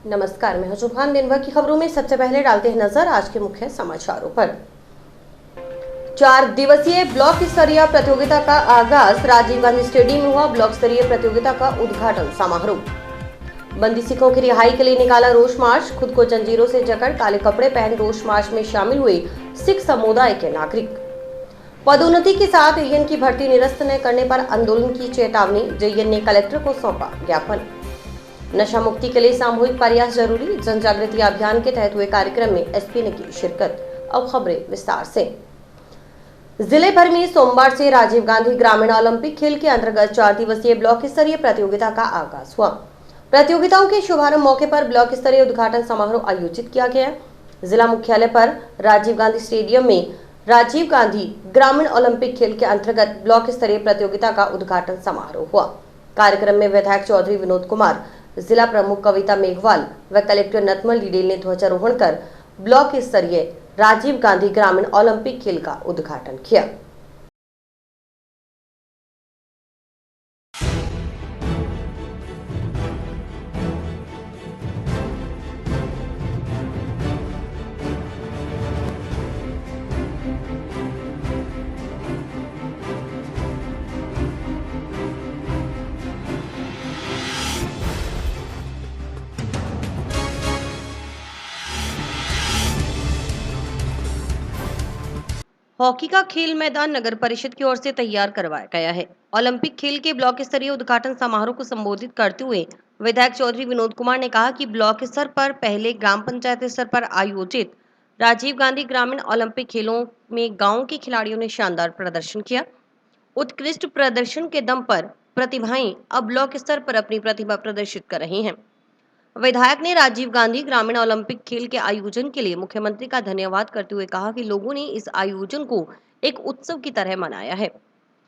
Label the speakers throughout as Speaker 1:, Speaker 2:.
Speaker 1: नमस्कार, मैं हूं जुबान। दिन भर की खबरों में सबसे पहले डालते हैं नजर आज के मुख्य समाचारों पर। 4 दिवसीय ब्लॉक स्तरीय प्रतियोगिता का आगाज राजीव गांधी स्टेडियम में हुआ। ब्लॉक स्तरीय प्रतियोगिता का उद्घाटन समारोह। बंदी सिखों की रिहाई के लिए निकाला रोष मार्च। खुद को जंजीरों से जकड़ काले कपड़े पहन रोष मार्च में शामिल हुए सिख समुदाय के नागरिक। पदोन्नति के साथ एएन की भर्ती निरस्त न करने पर आंदोलन की चेतावनी। जेएन ने कलेक्टर को सौंपा ज्ञापन। नशा मुक्ति के लिए सामूहिक प्रयास जरूरी। जन जागृति अभियान के तहत हुए कार्यक्रम में एसपी ने की शिरकत। अब खबरें विस्तार से। जिले भर में सोमवार से राजीव गांधी ग्रामीण ओलंपिक खेल के अंतर्गत 4 दिवसीय ब्लॉक स्तरीय प्रतियोगिता का आगाज हुआ। प्रतियोगिताओं के शुभारंभ मौके पर ब्लॉक स्तरीय उद्घाटन समारोह आयोजित किया गया। जिला मुख्यालय पर राजीव गांधी स्टेडियम में राजीव गांधी ग्रामीण ओलंपिक खेल के अंतर्गत ब्लॉक स्तरीय प्रतियोगिता का उद्घाटन समारोह हुआ। कार्यक्रम में विधायक चौधरी विनोद कुमार, जिला प्रमुख कविता मेघवाल व कलेक्टर नतमल डिडेल ने ध्वजारोहण कर ब्लॉक स्तरीय राजीव गांधी ग्रामीण ओलंपिक खेल का उद्घाटन किया। हॉकी का खेल मैदान नगर परिषद की ओर से तैयार करवाया गया है। ओलंपिक खेल के ब्लॉक स्तरीय उद्घाटन समारोह को संबोधित करते हुए विधायक चौधरी विनोद कुमार ने कहा कि ब्लॉक स्तर पर पहले ग्राम पंचायत स्तर पर आयोजित राजीव गांधी ग्रामीण ओलंपिक खेलों में गाँव के खिलाड़ियों ने शानदार प्रदर्शन किया। उत्कृष्ट प्रदर्शन के दम पर प्रतिभाएं अब ब्लॉक स्तर पर अपनी प्रतिभा प्रदर्शित कर रही हैं। विधायक ने राजीव गांधी ग्रामीण ओलंपिक खेल के आयोजन के लिए मुख्यमंत्री का धन्यवाद करते हुए कहा कि लोगों ने इस आयोजन को एक उत्सव की तरह मनाया है।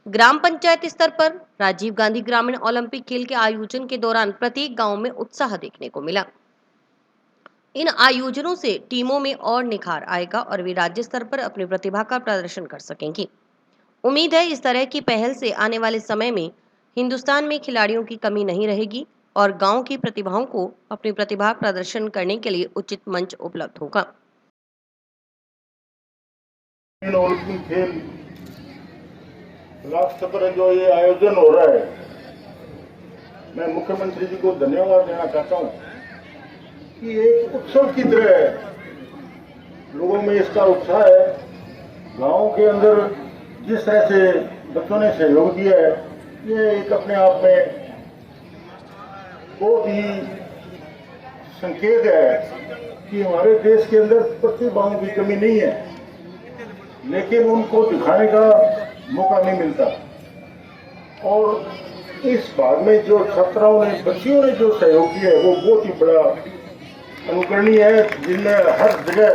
Speaker 1: ग्राम पंचायत स्तर पर राजीव गांधी ग्रामीण ओलंपिक खेल के आयोजन के दौरान प्रत्येक गांव में उत्साह देखने को मिला। इन आयोजनों से टीमों में और निखार आएगा और वे राज्य स्तर पर अपनी प्रतिभा का प्रदर्शन कर सकेंगी। उम्मीद है इस तरह की पहल से आने वाले समय में हिंदुस्तान में खिलाड़ियों की कमी नहीं रहेगी और गांव की प्रतिभाओं को अपनी प्रतिभा प्रदर्शन करने के लिए उचित मंच उपलब्ध होगा।
Speaker 2: ओलंपिक खेल राष्ट्र पर जो ये आयोजन हो रहा है, मैं मुख्यमंत्री जी को धन्यवाद देना चाहता हूँ कि एक उत्सव की तरह है। लोगों में इसका उत्साह है। गांव के अंदर जिस तरह से बच्चों ने सहयोग दिया है, ये एक अपने आप में बहुत ही संकेत है कि हमारे देश के अंदर प्रतिभाओं की कमी नहीं है, लेकिन उनको दिखाने का मौका नहीं मिलता। और इस भाग में जो छात्राओं ने, बच्चियों ने जो सहयोग किया है, वो बहुत ही बड़ा अनुकरणीय है। जिनमें हर जगह,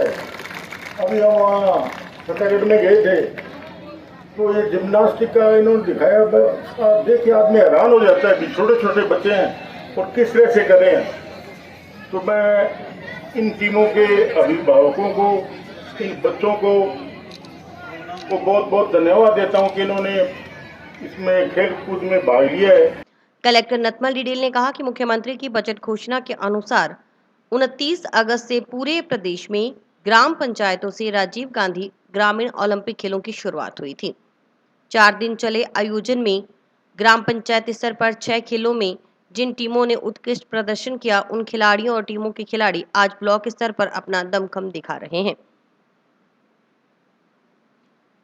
Speaker 2: अभी हम वहाँ छत्तीसगढ़ में गए थे तो ये जिम्नास्टिक का इन्होंने दिखाया। देखिए आदमी हैरान हो जाता है कि छोटे छोटे बच्चे हैं और किस तरह से कर रहे हैं। तो मैं इन टीमों के अभिभावकों को, इन बच्चों को बहुत बहुत धन्यवाद देता हूं कि इन्होंने इसमें खेल कूद में भाग लिया है।
Speaker 1: कलेक्टर नतमल डिडेल ने कहा कि मुख्यमंत्री की बजट घोषणा के अनुसार 29 अगस्त से पूरे प्रदेश में ग्राम पंचायतों से राजीव गांधी ग्रामीण ओलंपिक खेलों की शुरुआत हुई थी। 4 दिन चले आयोजन में ग्राम पंचायत स्तर पर 6 खेलों में जिन टीमों ने उत्कृष्ट प्रदर्शन किया, उन खिलाड़ियों और टीमों के खिलाड़ी आज ब्लॉक स्तर पर अपना दमखम दिखा रहे हैं।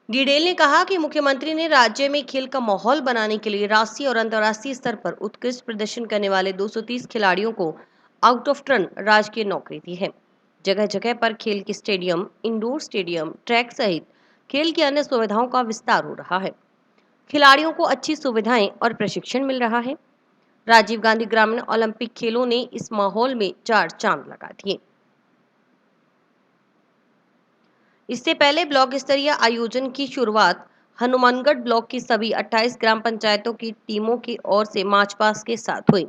Speaker 1: डिडेल ने कहा कि मुख्यमंत्री ने राज्य में खेल का माहौल बनाने के लिए राष्ट्रीय और अंतर्राष्ट्रीय स्तर पर उत्कृष्ट प्रदर्शन करने वाले 230 खिलाड़ियों को आउट ऑफ टर्न राजकीय नौकरी दी है। जगह जगह पर खेल के स्टेडियम, इंडोर स्टेडियम, ट्रैक सहित खेल की अन्य सुविधाओं का विस्तार हो रहा है। खिलाड़ियों को अच्छी सुविधाएं और प्रशिक्षण मिल रहा है। राजीव गांधी ग्रामीण ओलंपिक खेलों ने इस माहौल में 4 चांद लगा दिए। इससे पहले ब्लॉक स्तरीय आयोजन की शुरुआत हनुमानगढ़ ब्लॉक की सभी 28 ग्राम पंचायतों की टीमों की ओर से मार्च पास्ट के साथ हुई।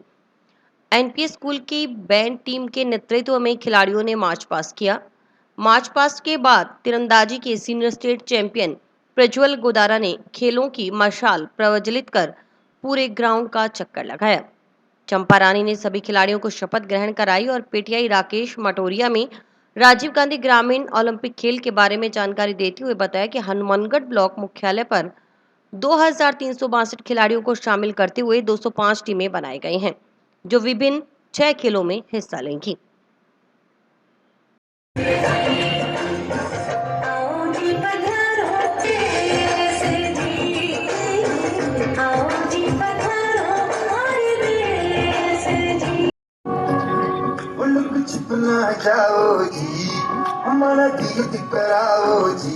Speaker 1: एनपीएस स्कूल की बैंड टीम के नेतृत्व में खिलाड़ियों ने मार्च पास्ट किया। मार्च पास्ट के बाद तीरंदाजी के senior state champion Prajwal Godara ने खेलों की मशाल प्रज्वलित कर पूरे ग्राउंड का चक्कर लगाया। चंपा रानी ने सभी खिलाड़ियों को शपथ ग्रहण कराई और पीटीआई राकेश मटोरिया में राजीव गांधी ग्रामीण ओलंपिक खेल के बारे में जानकारी देते हुए बताया कि हनुमानगढ़ ब्लॉक मुख्यालय पर 2362 खिलाड़ियों को शामिल करते हुए 205 टीमें बनाई गई हैं, जो विभिन्न 6 खेलों में हिस्सा लेंगी।
Speaker 3: छिपना जाओ जी, हमारा गीत कराओ जी,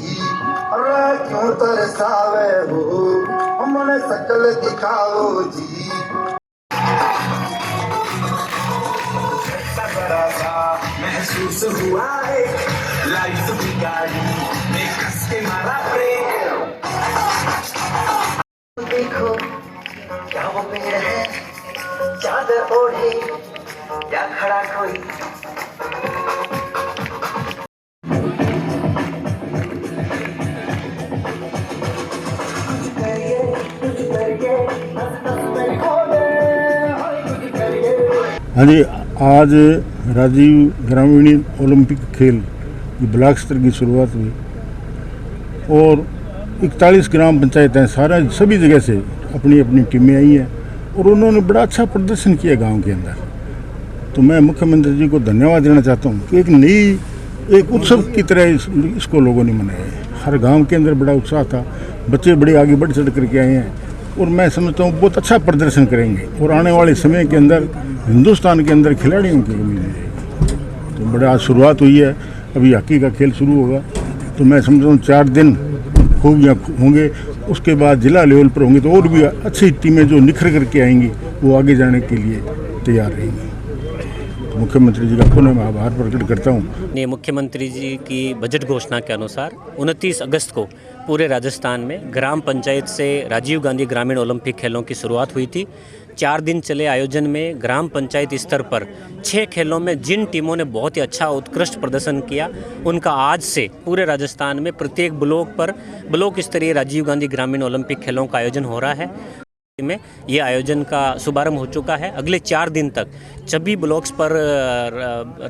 Speaker 3: क्यों तरसावे हो, हमारे शकल दिखाओ जी। बड़ा सा महसूस हुआ है, लाइफ की गाड़ी में कस के मारा ब्रेक। देखो क्या वो पेड़ है, चादर ओढ़े या खड़ा कोई।
Speaker 2: हाँ जी, आज राजीव ग्रामीण ओलंपिक खेल की ब्लॉक स्तर की शुरुआत हुई और 41 ग्राम पंचायतें सभी जगह से अपनी अपनी टीमें आई हैं और उन्होंने बड़ा अच्छा प्रदर्शन किया गांव के अंदर। तो मैं मुख्यमंत्री जी को धन्यवाद देना चाहता हूँ कि एक उत्सव की तरह इसको लोगों ने मनाया है। हर गांव के अंदर बड़ा उत्साह था, बच्चे बड़े आगे बढ़ चढ़ करके आए हैं और मैं समझता हूँ बहुत अच्छा प्रदर्शन करेंगे और आने वाले समय के अंदर हिंदुस्तान के अंदर खिलाड़ियों की कमी नहीं रहेगी। तो बड़ा आज शुरुआत हुई है, अभी हॉकी का खेल शुरू होगा, तो मैं समझता हूँ 4 दिन खूब यहाँ होंगे, उसके बाद जिला लेवल पर होंगे तो और भी अच्छी टीमें जो निखर करके आएंगी वो आगे जाने के लिए तैयार रहेंगी। तो मुख्यमंत्री जी का पुनः मैं आभार प्रकट करता हूँ।
Speaker 4: मुख्यमंत्री जी की बजट घोषणा के अनुसार 29 अगस्त को पूरे राजस्थान में ग्राम पंचायत से राजीव गांधी ग्रामीण ओलंपिक खेलों की शुरुआत हुई थी। 4 दिन चले आयोजन में ग्राम पंचायत स्तर पर 6 खेलों में जिन टीमों ने बहुत ही अच्छा उत्कृष्ट प्रदर्शन किया, उनका आज से पूरे राजस्थान में प्रत्येक ब्लॉक पर ब्लॉक स्तरीय राजीव गांधी ग्रामीण ओलंपिक खेलों का आयोजन हो रहा है। में ये आयोजन का शुभारंभ हो चुका है। अगले 4 दिन तक सभी ब्लॉक्स पर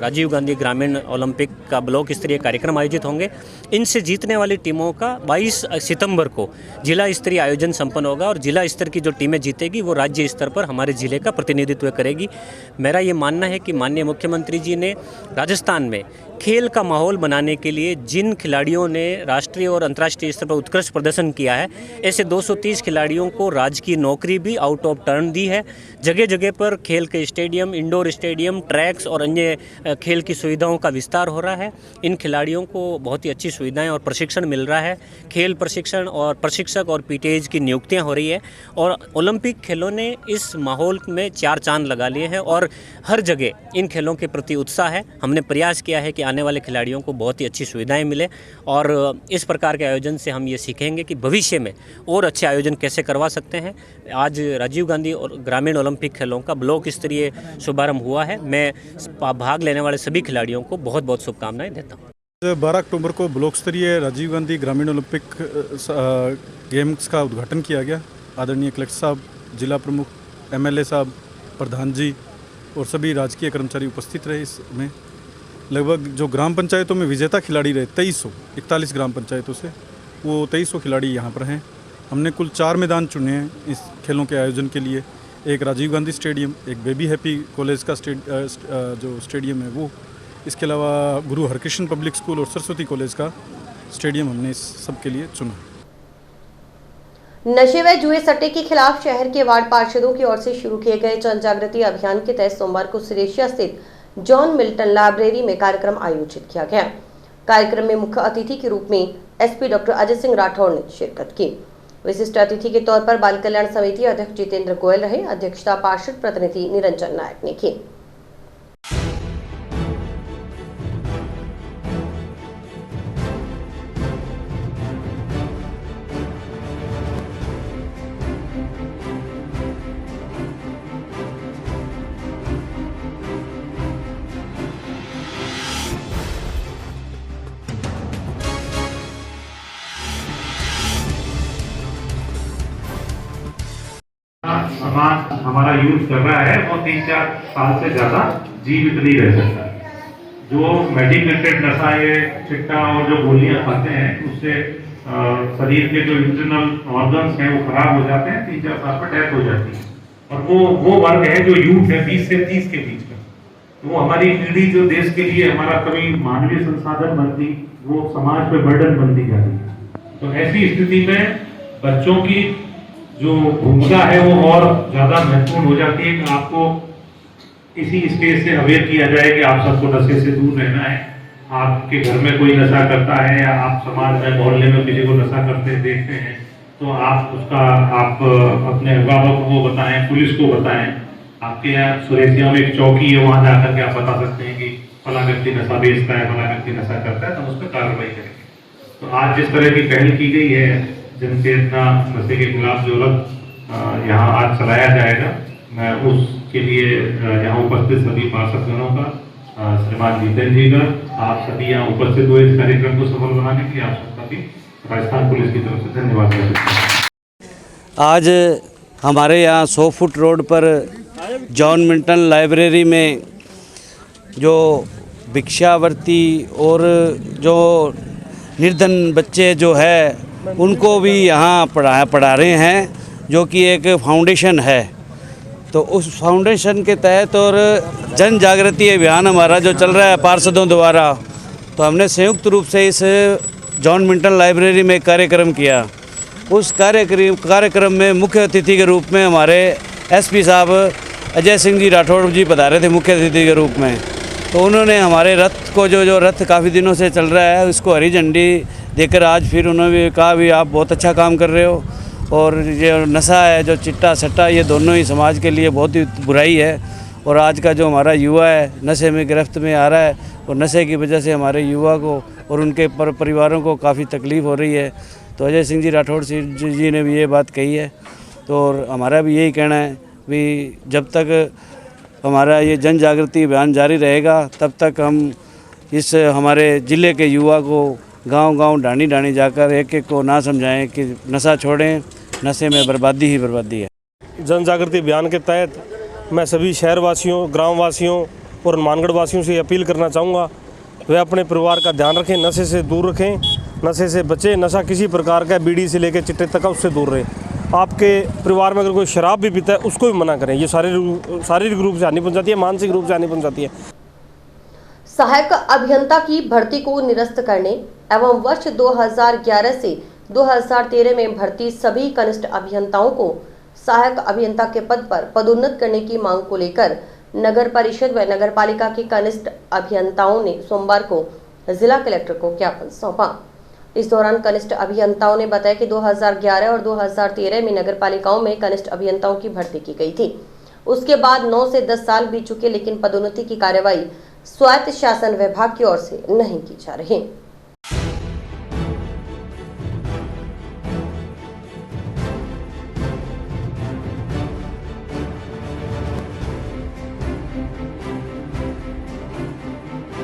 Speaker 4: राजीव गांधी ग्रामीण ओलंपिक का ब्लॉक स्तरीय कार्यक्रम आयोजित होंगे। इनसे जीतने वाली टीमों का 22 सितंबर को जिला स्तरीय आयोजन संपन्न होगा और जिला स्तर की जो टीमें जीतेगी वो राज्य स्तर पर हमारे जिले का प्रतिनिधित्व करेगी। मेरा ये मानना है कि माननीय मुख्यमंत्री जी ने राजस्थान में खेल का माहौल बनाने के लिए जिन खिलाड़ियों ने राष्ट्रीय और अंतर्राष्ट्रीय स्तर पर उत्कृष्ट प्रदर्शन किया है, ऐसे 230 खिलाड़ियों को राज्य की नौकरी भी आउट ऑफ टर्न दी है। जगह जगह पर खेल के स्टेडियम, इंडोर स्टेडियम, ट्रैक्स और अन्य खेल की सुविधाओं का विस्तार हो रहा है। इन खिलाड़ियों को बहुत ही अच्छी सुविधाएं और प्रशिक्षण मिल रहा है। खेल प्रशिक्षण और प्रशिक्षक और पीटीएज की नियुक्तियां हो रही है और ओलंपिक खेलों ने इस माहौल में 4 चांद लगा लिए हैं और हर जगह इन खेलों के प्रति उत्साह है। हमने प्रयास किया है कि आने वाले खिलाड़ियों को बहुत ही अच्छी सुविधाएं मिले और इस प्रकार के आयोजन से हम ये सीखेंगे कि भविष्य में और अच्छे आयोजन कैसे करवा सकते हैं। आज राजीव गांधी और ग्रामीण ओलंपिक खेलों का ब्लॉक स्तरीय शुभारंभ हुआ है। मैं भाग लेने वाले सभी खिलाड़ियों को बहुत बहुत शुभकामनाएं देता हूँ।
Speaker 5: 12 अक्टूबर को ब्लॉक स्तरीय राजीव गांधी ग्रामीण ओलंपिक गेम्स का उद्घाटन किया गया। आदरणीय कलेक्टर साहब, जिला प्रमुख, एमएलए साहब, प्रधान जी और सभी राजकीय कर्मचारी उपस्थित रहे। इसमें लगभग जो ग्राम पंचायतों में विजेता खिलाड़ी रहे 41 ग्राम पंचायतों से, वो 2300 खिलाड़ी यहाँ पर हैं। हमने कुल 4 मैदान चुने हैं इस खेलों के आयोजन के लिए। एक राजीव गांधी स्टेडियम, एक बेबी हैप्पी कॉलेज का जो स्टेडियम है वो, इसके अलावा गुरु हरकृष्ण पब्लिक स्कूल और सरस्वती कॉलेज का स्टेडियम हमने इस सब के लिए चुना।
Speaker 1: नशे व जुए सट्टे के खिलाफ शहर के वार्ड पार्षदों की ओर से शुरू किए गए जन जागृति अभियान के तहत सोमवार को सिरेशिया स्थित जॉन मिल्टन लाइब्रेरी में कार्यक्रम आयोजित किया गया। कार्यक्रम में मुख्य अतिथि के रूप में एसपी डॉक्टर अजय सिंह राठौड़ ने शिरकत की। विशिष्ट अतिथि के तौर पर बाल कल्याण समिति अध्यक्ष जितेंद्र गोयल रहे। अध्यक्षता पार्षद प्रतिनिधि निरंजन नायक ने की।
Speaker 6: समाज हमारा यूज कर रहा है वो 3-4 साल से ज्यादा जीवित नहीं रह सकता। जो मेडिकेटेड नशा ये चिट्टा और जो गोलियां खाते हैं उससे शरीर के जो इंटरनल ऑर्गन्स हैं वो खराब हो जाते हैं, 3-4 साल पर डेथ हो जाती है। और वो वर्ग है जो यूथ है 20 से 30 के बीच का, तो वो हमारी पीढ़ी जो देश के लिए हमारा कभी मानवीय संसाधन बनती, वो समाज पे बर्डन बनती जा रही है। तो ऐसी स्थिति में बच्चों की जो भूमिका है वो और ज्यादा महत्वपूर्ण हो जाती है कि आपको इसी स्टेज से अवेयर किया जाए कि आप सबको नशे से दूर रहना है। आपके घर में कोई नशा करता है या आप समाज में मोहल्ले में किसी को नशा करते देखते हैं तो आप अपने अभिभावक को बताएं, पुलिस को बताएं। आपके यहाँ सुरेसिया में एक चौकी है, वहां जाकर के आप बता सकते हैं कि फला व्यक्ति नशा बेचता है, फला व्यक्ति नशा करता है, तो उस पर कार्रवाई करेंगे। तो आज जिस तरह की पहल की गई है जनचेतना नशे के खिलाफ जो रथ यहाँ आज चलाया जाएगा, मैं उसके लिए यहाँ उपस्थित सभी पार्षदगणों का, श्रीमान जितेंद्र जी का, आप सभी यहाँ उपस्थित हुए इस कार्यक्रम को सफल बनाने के लिए आप सबका भी राजस्थान पुलिस की तरफ से धन्यवाद करते हैं।
Speaker 7: आज हमारे यहाँ 100 फुट रोड पर जॉन मिल्टन लाइब्रेरी में जो भिक्षावर्ती और जो निर्धन बच्चे जो है उनको भी यहाँ पढ़ा रहे हैं, जो कि एक फाउंडेशन है। तो उस फाउंडेशन के तहत और जन जागृति अभियान हमारा जो चल रहा है पार्षदों द्वारा, तो हमने संयुक्त रूप से इस जॉन मिल्टन लाइब्रेरी में कार्यक्रम किया। उस कार्यक्रम में मुख्य अतिथि के रूप में हमारे एसपी साहब अजय सिंह जी राठौड़ जी पधारे थे मुख्य अतिथि के रूप में। तो उन्होंने हमारे रथ को जो रथ काफ़ी दिनों से चल रहा है उसको हरी झंडी देकर आज फिर उन्होंने कहा भी आप बहुत अच्छा काम कर रहे हो, और ये नशा है जो चिट्टा सट्टा ये दोनों ही समाज के लिए बहुत ही बुराई है। और आज का जो हमारा युवा है नशे में गिरफ्त में आ रहा है, और नशे की वजह से हमारे युवा को और उनके परिवारों को काफ़ी तकलीफ़ हो रही है। तो अजय सिंह जी राठौड़ जी ने भी ये बात कही है। तो और हमारा भी यही कहना है भी जब तक हमारा ये जन जागृति अभियान जारी रहेगा तब तक हम इस हमारे ज़िले के युवा को गांव-गांव ढाणी जाकर एक को ना समझाएं कि नशा छोड़ें, नशे में बर्बादी ही बर्बादी है।
Speaker 8: जन जागृति अभियान के तहत मैं सभी शहरवासियों, ग्रामवासियों और मानगढ़ वासियों से अपील करना चाहूँगा वे अपने परिवार का ध्यान रखें, नशे से दूर रखें, नशे से बचें। नशा किसी प्रकार का बीड़ी से लेकर चिट्टे तक उससे दूर रहे। आपके परिवार में अगर कोई शराब भी पीता है उसको भी मना करें। ये शारीरिक रूप से हानि पहुँचाती है, मानसिक रूप से हानि पहुँचाती है।
Speaker 1: सहायक अभियंता की भर्ती को निरस्त करने एवं वर्ष 2011 से 2013 में भर्ती सभी कनिष्ठ अभियंताओं को सहायक अभियंता के पद पर पदोन्नत करने की मांग को लेकर नगर परिषद व नगर पालिका के कनिष्ठ अभियंताओं ने सोमवार को जिला कलेक्टर को ज्ञापन सौंपा। इस दौरान कनिष्ठ अभियंताओं ने बताया कि 2011 और 2013 में नगर पालिकाओं में कनिष्ठ अभियंताओं की भर्ती की गई थी। उसके बाद 9 से 10 साल बीत चुके, लेकिन पदोन्नति की कार्यवाही स्वायत्त शासन विभाग की ओर से नहीं की जा रही।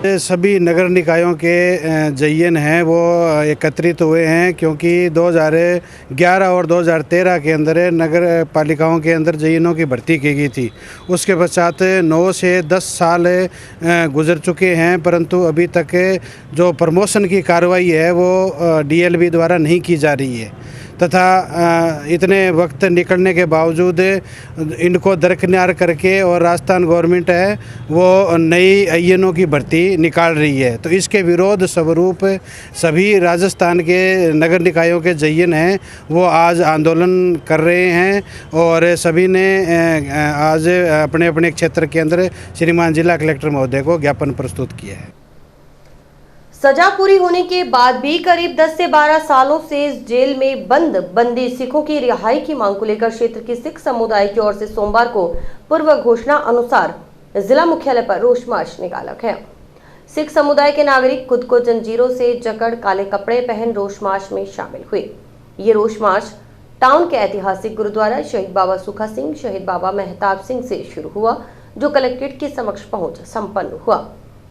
Speaker 9: सभी नगर निकायों के जयन हैं वो एकत्रित हुए हैं, क्योंकि 2011 और 2013 के अंदर नगर पालिकाओं के अंदर जयनों की भर्ती की गई थी। उसके पश्चात 9 से 10 साल गुजर चुके हैं, परंतु अभी तक जो प्रमोशन की कार्रवाई है वो डीएलबी द्वारा नहीं की जा रही है, तथा इतने वक्त निकलने के बावजूद इनको दरकिनार करके और राजस्थान गवर्नमेंट है वो नई अय्यनों की भर्ती निकाल रही है। तो इसके विरोध स्वरूप सभी राजस्थान के नगर निकायों के जयन हैं वो आज आंदोलन कर रहे हैं, और सभी ने आज अपने अपने क्षेत्र के अंदर श्रीमान जिला कलेक्टर महोदय को ज्ञापन प्रस्तुत किया है।
Speaker 1: सजा पूरी होने के बाद भी करीब 10 से 12 सालों से जेल में बंद बंदी सिखों की रिहाई की मांग को लेकर क्षेत्र के सिख समुदाय की ओर से सोमवार को पूर्व घोषणा अनुसार जिला मुख्यालय पर रोष मार्च निकाला गया। सिख समुदाय के नागरिक खुद को जंजीरों से जकड़ काले कपड़े पहन रोष मार्च में शामिल हुए। ये रोष मार्च टाउन के ऐतिहासिक गुरुद्वारा शहीद बाबा सुखा सिंह, शहीद बाबा मेहताब सिंह से शुरू हुआ, जो कलेक्ट्रेट के समक्ष पहुंच संपन्न हुआ।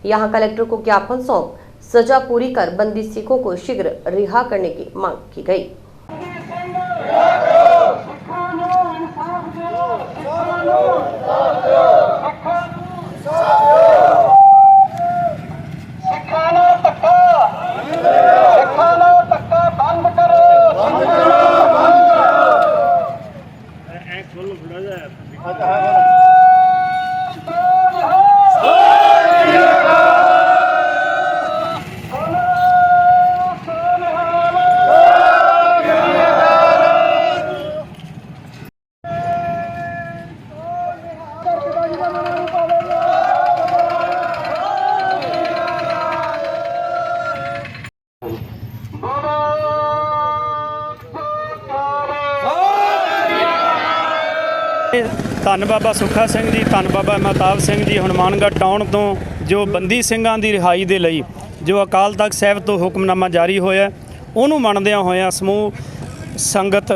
Speaker 1: यहाँ कलेक्टर को ज्ञापन सौंप सजा पूरी कर बंदी सिखों को शीघ्र रिहा करने की मांग की गई।
Speaker 10: ਧੰਨ ਬਾਬਾ ਸੁੱਖਾ ਸਿੰਘ ਜੀ, ਧੰਨ ਬਾਬਾ ਮਹਿਤਾਬ ਸਿੰਘ ਜੀ ਹਨੂੰਮਾਨਗੜ੍ਹ ਟਾਊਨ ਤੋਂ ਜੋ ਬੰਦੀ ਸਿੰਘਾਂ ਦੀ ਰਿਹਾਈ ਦੇ ਲਈ ਜੋ ਅਕਾਲ ਤਖਤ ਸਾਹਿਬ ਤੋਂ ਹੁਕਮਨਾਮਾ ਜਾਰੀ ਹੋਇਆ, ਉਹਨੂੰ ਮੰਨਦਿਆਂ ਹੋਇਆਂ ਸਮੂਹ ਸੰਗਤ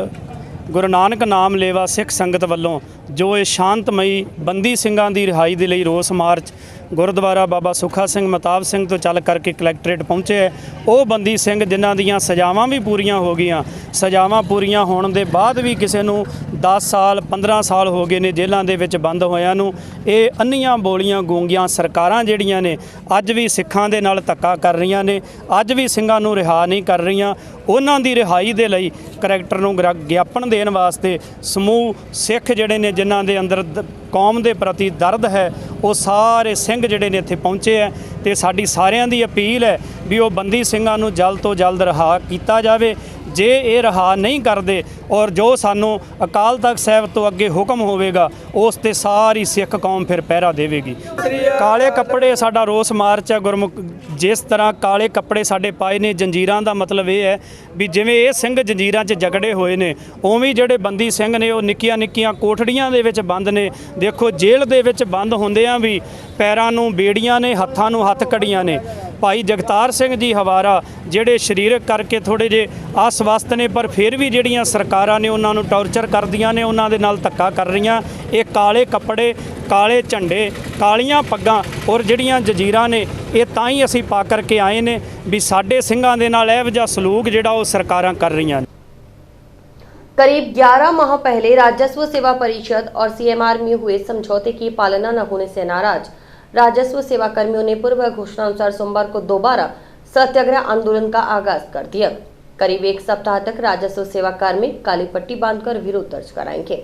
Speaker 10: ਗੁਰੂ ਨਾਨਕ ਨਾਮ ਲੇਵਾ ਸਿੱਖ ਸੰਗਤ ਵੱਲੋਂ ਜੋ ਇਹ ਸ਼ਾਂਤਮਈ ਬੰਦੀ ਸਿੰਘਾਂ ਦੀ ਰਿਹਾਈ ਦੇ ਲਈ ਰੋਸ ਮਾਰਚ ਗੁਰਦੁਆਰਾ ਬਾਬਾ ਸੁੱਖਾ ਸਿੰਘ ਮਹਿਤਾਬ ਸਿੰਘ ਤੋਂ ਚੱਲ ਕਰਕੇ ਕਲੈਕਟਰੇਟ ਪਹੁੰਚੇ ਹੈ। ਉਹ ਬੰਦੀ ਸਿੰਘ ਜਿਨ੍ਹਾਂ ਦੀਆਂ ਸਜ਼ਾਵਾਂ ਵੀ ਪੂਰੀਆਂ ਹੋ ਗਈਆਂ, ਸਜ਼ਾਵਾਂ ਪੂਰੀਆਂ ਹੋਣ ਦੇ ਬਾਅਦ ਵੀ ਕਿਸੇ ਨੂੰ 10 ਸਾਲ 15 ਸਾਲ ਹੋ ਗਏ ਨੇ ਜੇਲ੍ਹਾਂ ਦੇ ਵਿੱਚ ਬੰਦ ਹੋਇਆਂ ਨੂੰ। ਇਹ ਅੰਨੀਆਂ ਬੋਲੀਆਂ ਗੂੰਗੀਆਂ ਸਰਕਾਰਾਂ ਜਿਹੜੀਆਂ ਨੇ ਅੱਜ ਵੀ ਸਿੱਖਾਂ ਦੇ ਨਾਲ ਧੱਕਾ ਕਰ ਰਹੀਆਂ ਨੇ, ਅੱਜ ਵੀ ਸਿੰਘਾਂ ਨੂੰ ਰਿਹਾ ਨਹੀਂ ਕਰ ਰਹੀਆਂ। ਉਹਨਾਂ ਦੀ ਰਿਹਾਈ ਦੇ ਲਈ ਕਰੈਕਟਰ ਨੂੰ ਗਿਆਪਨ ਦੇਣ ਵਾਸਤੇ ਸਮੂਹ ਸਿੱਖ ਜਿਹੜੇ ਨੇ ਜਿਨ੍ਹਾਂ ਦੇ ਅੰਦਰ ਕੌਮ ਦੇ ਪ੍ਰਤੀ ਦਰਦ ਹੈ, ਉਹ ਸਾਰੇ ਸਿੰਘ ਜਿਹੜੇ ਨੇ ਇੱਥੇ ਪਹੁੰਚੇ ਹੈ। ਤੇ ਸਾਡੀ ਸਾਰਿਆਂ ਦੀ ਅਪੀਲ ਹੈ ਵੀ ਉਹ ਬੰਦੀ ਸਿੰਘਾਂ ਨੂੰ ਜਲਦ ਤੋਂ ਜਲਦ ਰਿਹਾ ਕੀਤਾ ਜਾਵੇ। ਜੇ ਇਹ ਰਿਹਾ ਨਹੀਂ ਕਰਦੇ ਔਰ ਜੋ ਸਾਨੂੰ ਅਕਾਲ ਤਖਤ ਸਾਹਿਬ ਤੋਂ ਅੱਗੇ ਹੁਕਮ ਹੋਵੇਗਾ ਉਸ ਤੇ ਸਾਰੀ ਸਿੱਖ ਕੌਮ ਫਿਰ ਪਹਿਰਾ ਦੇਵੇਗੀ। ਕਾਲੇ ਕੱਪੜੇ ਸਾਡਾ ਰੋਸ ਮਾਰਚ ਹੈ ਗੁਰਮੁਖ। ਜਿਸ ਤਰ੍ਹਾਂ ਕਾਲੇ ਕੱਪੜੇ ਸਾਡੇ ਪਾਏ ਨੇ, ਜੰਜੀਰਾਂ ਦਾ ਮਤਲਬ ਇਹ ਹੈ ਵੀ ਜਿਵੇਂ ਇਹ ਸਿੰਘ ਜੰਜੀਰਾਂ 'ਚ ਜਕੜੇ ਹੋਏ ਨੇ, ਉਵੇਂ ਜਿਹੜੇ ਬੰਦੀ ਸਿੰਘ ਨੇ ਉਹ ਨਿੱਕੀਆਂ ਨਿੱਕੀਆਂ ਕੋਠੜੀਆਂ ਦੇ ਵਿੱਚ ਬੰਦ ਨੇ। ਦੇਖੋ ਜੇਲ੍ਹ ਦੇ ਵਿੱਚ ਬੰਦ ਹੁੰਦਿਆਂ ਵੀ ਪੈਰਾਂ ਨੂੰ ਬੇੜੀਆਂ ਨੇ, ਹੱਥਾਂ ਨੂੰ ਹੱਥ ਕੜੀਆਂ ਨੇ। ਭਾਈ ਜਗਤਾਰ ਸਿੰਘ ਜੀ ਹਵਾਰਾ ਜਿਹੜੇ ਸਰੀਰਕ ਕਰਕੇ ਥੋੜ੍ਹੇ ਜਿਹੇ ਅਸਵਸਥ ਨੇ, ਪਰ ਫਿਰ ਵੀ ਜਿਹੜੀਆਂ ਸਰਕਾਰਾਂ ਨੇ ਉਹਨਾਂ ਨੂੰ ਟੌਰਚਰ ਕਰਦੀਆਂ ਨੇ, ਉਹਨਾਂ ਦੇ ਨਾਲ ਧੱਕਾ ਕਰ ਰਹੀਆਂ। ਇਹ ਕਾਲੇ ਕੱਪੜੇ, ਕਾਲੇ ਝੰਡੇ, ਕਾਲੀਆਂ ਪੱਗਾਂ ਔਰ ਜਿਹੜੀਆਂ ਜੰਜੀਰਾਂ ਨੇ, ਇਹ ਤਾਂ ਹੀ ਅਸੀਂ ਪਾ ਕਰਕੇ ਆਏ ਨੇ ਵੀ ਸਾਡੇ ਸਿੰਘਾਂ ਦੇ ਨਾਲ ਇਹੋ ਜਿਹਾ ਸਲੂਕ ਜਿਹੜਾ ਉਹ सरकारां कर रही हैं।
Speaker 1: करीब 11 माह पहले राजस्व सेवा परिषद और सीएमआर में हुए समझौते की पालना न होने से नाराज राजस्व सेवा कर्मियों ने पूर्व घोषणा अनुसार सोमवार को दोबारा सत्याग्रह आंदोलन का आगाज कर दिया। करीब एक सप्ताह तक राजस्व सेवा कार्मी काली पट्टी बांधकर विरोध दर्ज कराएंगे।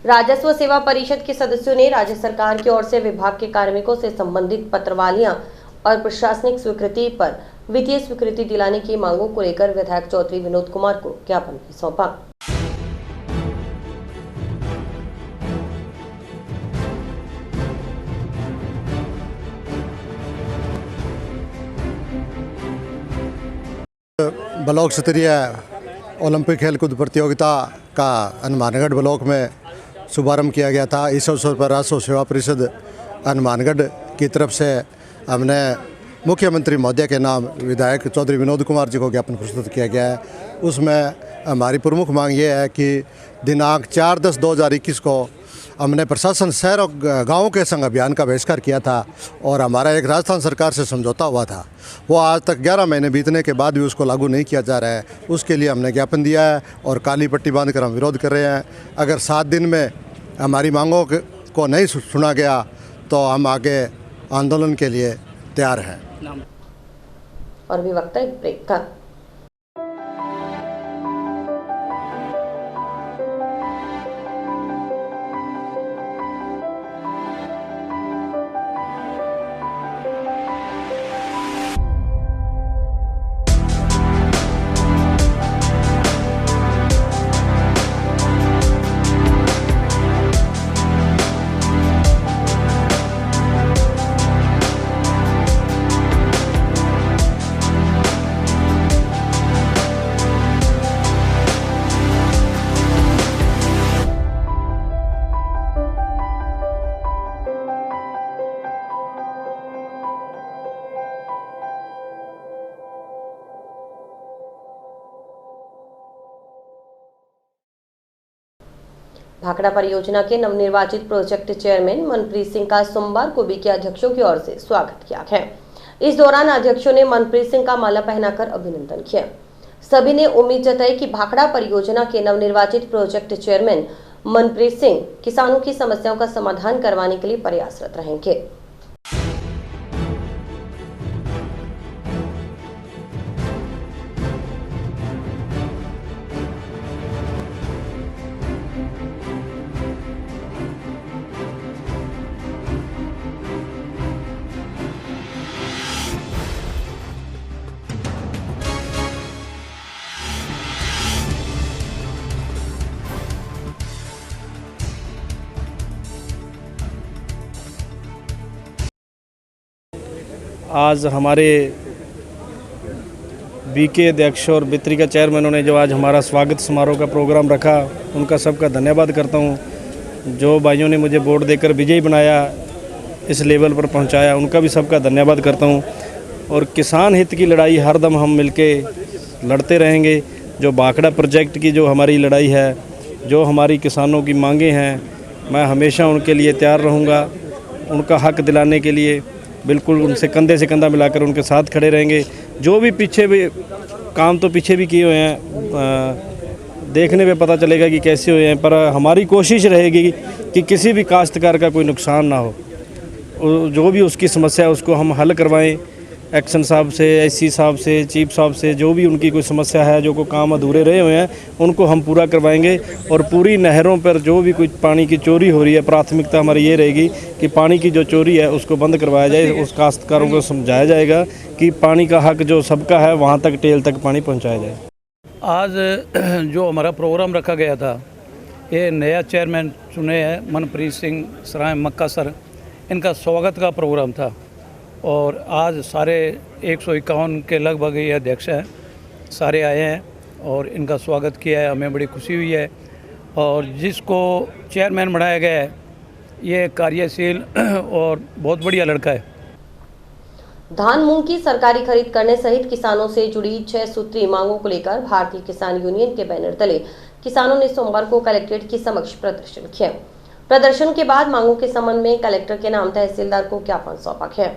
Speaker 1: राजस्व सेवा परिषद के सदस्यों ने राज्य सरकार की ओर से विभाग के कार्मिकों से संबंधित पत्रवालियां और प्रशासनिक स्वीकृति पर वित्तीय स्वीकृति दिलाने की मांगों को लेकर विधायक चौधरी विनोद कुमार को ज्ञापन भी सौंपा।
Speaker 11: ब्लॉक स्तरीय ओलंपिक खेलकूद प्रतियोगिता का हनुमानगढ़ ब्लॉक में शुभारंभ किया गया था। इस अवसर पर राजस्व सेवा परिषद हनुमानगढ़ की तरफ से हमने मुख्यमंत्री महोदय के नाम विधायक चौधरी विनोद कुमार जी को ज्ञापन प्रस्तुत किया गया है। उसमें हमारी प्रमुख मांग ये है कि दिनांक 4/10/2021 को हमने प्रशासन शहर और गाँव के संग अभियान का बहिष्कार किया था और हमारा एक राजस्थान सरकार से समझौता हुआ था, वो आज तक 11 महीने बीतने के बाद भी उसको लागू नहीं किया जा रहा है। उसके लिए हमने ज्ञापन दिया है और काली पट्टी बांध कर हम विरोध कर रहे हैं। अगर 7 दिन में हमारी मांगों को नहीं सुना गया तो हम आगे आंदोलन के लिए तैयार हैं।
Speaker 1: और भी वक्त है ब्रेक का। भाखड़ा परियोजना के नवनिर्वाचित प्रोजेक्ट चेयरमैन मनप्रीत सिंह का सोमवार को बीके अध्यक्षों की ओर से स्वागत किया गया। इस दौरान अध्यक्षों ने मनप्रीत सिंह का माला पहनाकर अभिनंदन किया। सभी ने उम्मीद जताई कि भाखड़ा परियोजना के नवनिर्वाचित प्रोजेक्ट चेयरमैन मनप्रीत सिंह किसानों की समस्याओं का समाधान करवाने के लिए प्रयासरत रहेंगे।
Speaker 10: आज हमारे बीके अध्यक्ष और बित्रिका चेयरमैनों ने जो आज हमारा स्वागत समारोह का प्रोग्राम रखा, उनका सबका धन्यवाद करता हूँ। जो भाइयों ने मुझे वोट देकर विजयी बनाया, इस लेवल पर पहुँचाया, उनका भी सबका धन्यवाद करता हूँ। और किसान हित की लड़ाई हरदम हम मिलके लड़ते रहेंगे। जो भाखड़ा प्रोजेक्ट की जो हमारी लड़ाई है, जो हमारी किसानों की मांगे हैं, मैं हमेशा उनके लिए तैयार रहूँगा। उनका हक दिलाने के लिए बिल्कुल उनसे कंधे से कंधा मिलाकर उनके साथ खड़े रहेंगे। जो भी पीछे भी काम तो पीछे भी किए हुए हैं, देखने पे पता चलेगा कि कैसे हुए हैं, पर हमारी कोशिश रहेगी कि किसी भी काश्तकार का कोई नुकसान ना हो। जो भी उसकी समस्या है उसको हम हल करवाएं। एक्शन साहब से, एससी साहब से, चीफ साहब से, जो भी उनकी कोई समस्या है, जो को काम अधूरे रहे हुए हैं, उनको हम पूरा करवाएंगे। और पूरी नहरों पर जो भी कोई पानी की चोरी हो रही है, प्राथमिकता हमारी ये रहेगी कि पानी की जो चोरी है उसको बंद करवाया जाए। उस काश्तकारों को समझाया जाएगा कि पानी का हक जो सबका है वहाँ तक, टेल तक पानी पहुँचाया जाए।
Speaker 12: आज जो हमारा प्रोग्राम रखा गया था, ये नया चेयरमैन चुने हैं मनप्रीत सिंह सराय मक्का सर, इनका स्वागत का प्रोग्राम था। और आज सारे 151 के लगभग ये अध्यक्ष हैं, सारे आए हैं और इनका स्वागत किया है। हमें बड़ी खुशी हुई है। और जिसको चेयरमैन बनाया गया है, ये कार्यशील और बहुत बढ़िया लड़का है।
Speaker 1: धान मूंग की सरकारी खरीद करने सहित किसानों से जुड़ी 6 सूत्रीय मांगों को लेकर भारतीय किसान यूनियन के बैनर तले किसानों ने सोमवार को कलेक्ट्रेट के समक्ष प्रदर्शन किया। प्रदर्शन के बाद मांगों के संबंध में कलेक्टर के नाम तहसीलदार को ज्ञापन सौंपा गया।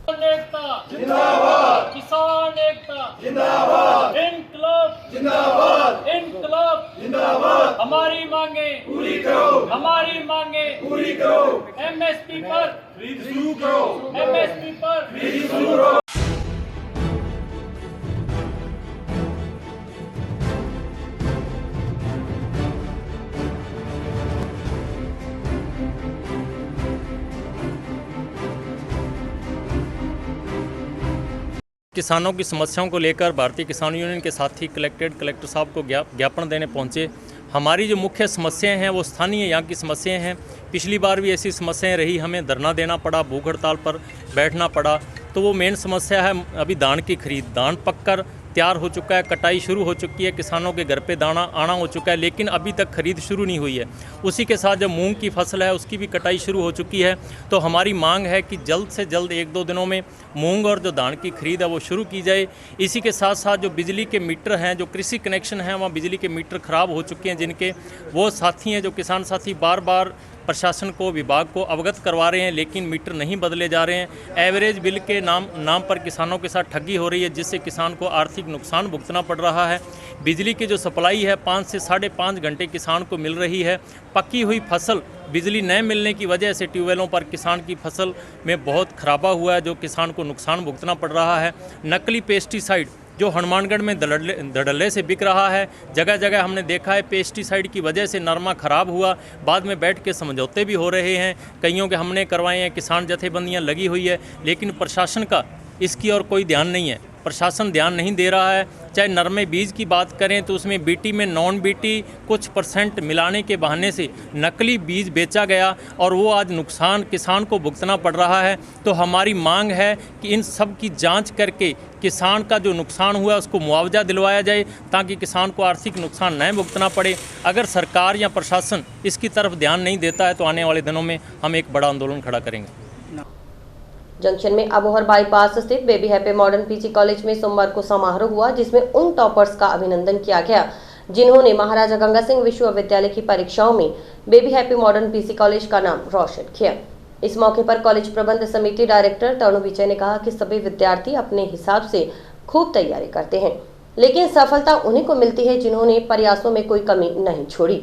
Speaker 13: जिंदाबाद, किसान एकता जिंदाबाद, इनकलाब जिंदाबाद, इनकलाब जिंदाबाद। हमारी मांगे पूरी करो, हमारी मांगे पूरी करो। एमएसपी पर खरीद शुरू करो, एमएसपी पर खरीद शुरू करो।
Speaker 14: किसानों की समस्याओं को लेकर भारतीय किसान यूनियन के साथी कलेक्टर साहब को ज्ञापन देने पहुंचे। हमारी जो मुख्य समस्याएं हैं वो स्थानीय यहाँ की समस्याएं हैं। पिछली बार भी ऐसी समस्याएं रही, हमें धरना देना पड़ा, भूख हड़ताल पर बैठना पड़ा। तो वो मेन समस्या है अभी धान की खरीद। धान पककर तैयार हो चुका है, कटाई शुरू हो चुकी है, किसानों के घर पे दाना आना हो चुका है, लेकिन अभी तक खरीद शुरू नहीं हुई है। उसी के साथ जो मूंग की फसल है उसकी भी कटाई शुरू हो चुकी है। तो हमारी मांग है कि जल्द से जल्द 1-2 दिनों में मूंग और जो धान की खरीद है वो शुरू की जाए। इसी के साथ साथ जो बिजली के मीटर हैं, जो कृषि कनेक्शन हैं, वहाँ बिजली के मीटर ख़राब हो चुके हैं जिनके, वो साथी हैं जो किसान साथी बार बार प्रशासन को, विभाग को अवगत करवा रहे हैं, लेकिन मीटर नहीं बदले जा रहे हैं। एवरेज बिल के नाम पर किसानों के साथ ठगी हो रही है, जिससे किसान को आर्थिक नुकसान भुगतना पड़ रहा है। बिजली की जो सप्लाई है 5 से 5.5 घंटे किसान को मिल रही है। पकी हुई फसल बिजली न मिलने की वजह से ट्यूबवेलों पर किसान की फसल में बहुत खराबा हुआ है, जो किसान को नुकसान भुगतना पड़ रहा है। नकली पेस्टिसाइड जो हनुमानगढ़ में धड़ल्ले से बिक रहा है, जगह जगह हमने देखा है। पेस्टिसाइड की वजह से नरमा खराब हुआ, बाद में बैठ के समझौते भी हो रहे हैं, कईयों के हमने करवाए हैं, किसान जथेबंदियां लगी हुई है, लेकिन प्रशासन का इसकी ओर कोई ध्यान नहीं है। प्रशासन ध्यान नहीं दे रहा है। चाहे नरमे बीज की बात करें तो उसमें बीटी में नॉन बीटी कुछ % मिलाने के बहाने से नकली बीज बेचा गया और वो आज नुकसान किसान को भुगतना पड़ रहा है। तो हमारी मांग है कि इन सब की जांच करके किसान का जो नुकसान हुआ है उसको मुआवजा दिलवाया जाए, ताकि किसान को आर्थिक नुकसान न भुगतना पड़े। अगर सरकार या प्रशासन इसकी तरफ ध्यान नहीं देता है तो आने वाले दिनों में हम एक बड़ा आंदोलन खड़ा करेंगे।
Speaker 1: जंक्शन में अबोहर बाईपास स्थित baby happy modern PG college में सोमवार को समारोह हुआ, जिसमें उन टॉपर्स का अभिनंदन किया गया जिन्होंने महाराजा गंगा सिंह विश्वविद्यालय की परीक्षाओं में baby happy modern PG college का नाम रोशन किया। इस मौके पर कॉलेज प्रबंध समिति डायरेक्टर तनु विजय ने कहा कि सभी विद्यार्थी अपने हिसाब से खूब तैयारी करते हैं, लेकिन सफलता उन्हीं को मिलती है जिन्होंने प्रयासों में कोई कमी नहीं छोड़ी।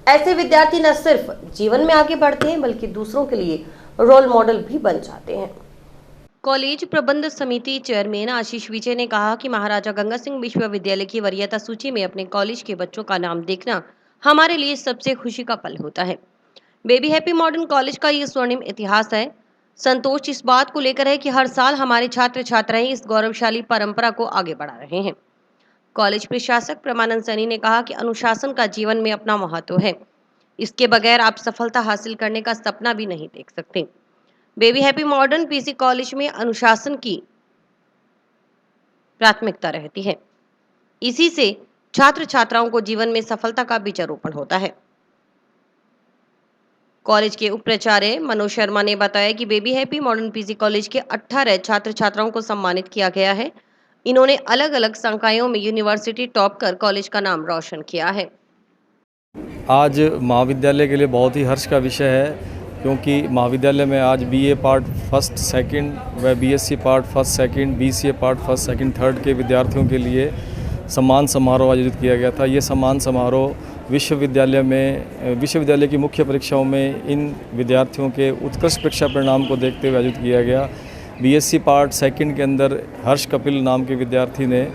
Speaker 1: ऐसे विद्यार्थी न सिर्फ जीवन में आगे बढ़ते हैं बल्कि दूसरों के लिए रोल मॉडल भी बन जाते हैं। कॉलेज प्रबंध समिति चेयरमैन आशीष विजय ने कहा कि महाराजा गंगा सिंह विश्वविद्यालय की वरीयता सूची में अपने कॉलेज के बच्चों का नाम देखना हमारे लिए सबसे खुशी का पल होता है। बेबी हैप्पी मॉडर्न कॉलेज का ये स्वर्णिम इतिहास है। संतोष इस बात को लेकर है कि हर साल हमारे छात्र छात्राएं इस गौरवशाली परंपरा को आगे बढ़ा रहे हैं। कॉलेज प्रशासक प्रमानंद सैनी ने कहा कि अनुशासन का जीवन में अपना महत्व है, इसके बगैर आप सफलता हासिल करने का सपना भी नहीं देख सकते। Baby happy modern PC college में अनुशासन की प्राथमिकता रहती है। इसी से छात्र छात्राओं को जीवन में सफलता का बीजारोपण होता है। कॉलेज के उप प्राचार्य मनोज शर्मा ने बताया कि baby happy modern PC college के 18 छात्र छात्राओं को सम्मानित किया गया है। इन्होंने अलग अलग संकायों में यूनिवर्सिटी टॉप कर कॉलेज का नाम रोशन किया है।
Speaker 15: आज महाविद्यालय के लिए बहुत ही हर्ष का विषय है, क्योंकि महाविद्यालय में आज बीए पार्ट फर्स्ट सेकंड व BSc part first second, BCA part first second third के विद्यार्थियों के लिए सम्मान समारोह आयोजित किया गया था। ये सम्मान समारोह विश्वविद्यालय की मुख्य परीक्षाओं में इन विद्यार्थियों के उत्कृष्ट परीक्षा परिणाम को देखते हुए आयोजित किया गया। बीएससी पार्ट सेकंड के अंदर हर्ष कपिल नाम के विद्यार्थी ने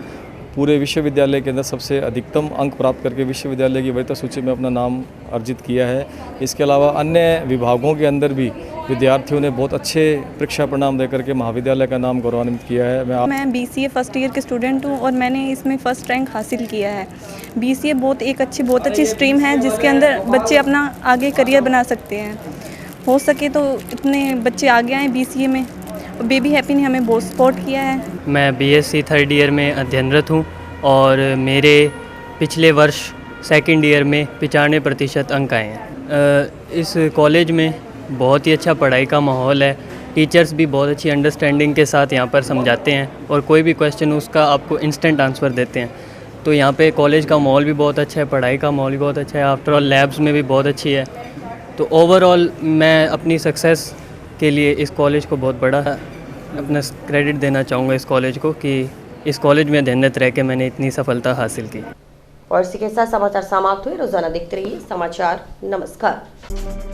Speaker 15: पूरे विश्वविद्यालय के अंदर सबसे अधिकतम अंक प्राप्त करके विश्वविद्यालय की वरीयता सूची में अपना नाम अर्जित किया है। इसके अलावा अन्य विभागों के अंदर भी विद्यार्थियों ने बहुत अच्छे परीक्षा परिणाम देकर के महाविद्यालय का नाम गौरवान्वित किया है।
Speaker 16: मैं बीसीए फर्स्ट ईयर के स्टूडेंट हूँ और मैंने इसमें फ़र्स्ट रैंक हासिल किया है। बीसीए बहुत अच्छी स्ट्रीम है जिसके अंदर बच्चे अपना आगे करियर बना सकते हैं। हो सके तो इतने बच्चे आगे आएँ बीसीए में। बेबी हैप्पी ने हमें बहुत सपोर्ट किया है।
Speaker 17: मैं बीएससी थर्ड ईयर में अध्ययनरत हूँ और मेरे पिछले वर्ष सेकंड ईयर में 95% अंक आए हैं। इस कॉलेज में बहुत ही अच्छा पढ़ाई का माहौल है। टीचर्स भी बहुत अच्छी अंडरस्टैंडिंग के साथ यहाँ पर समझाते हैं और कोई भी क्वेश्चन उसका आपको इंस्टेंट आंसर देते हैं। तो यहाँ पे कॉलेज का माहौल भी बहुत अच्छा है, पढ़ाई का माहौल भी बहुत अच्छा है। आफ्टर ऑल लैब्स में भी बहुत अच्छी है। तो ओवरऑल मैं अपनी सक्सेस के लिए इस कॉलेज को बहुत बड़ा अपना क्रेडिट देना चाहूँगा इस कॉलेज को कि इस कॉलेज में अध्ययनरत रह के मैंने इतनी सफलता हासिल की।
Speaker 1: और इसी के साथ समाचार समाप्त हुए। रोजाना देखते रहिए समाचार। नमस्कार।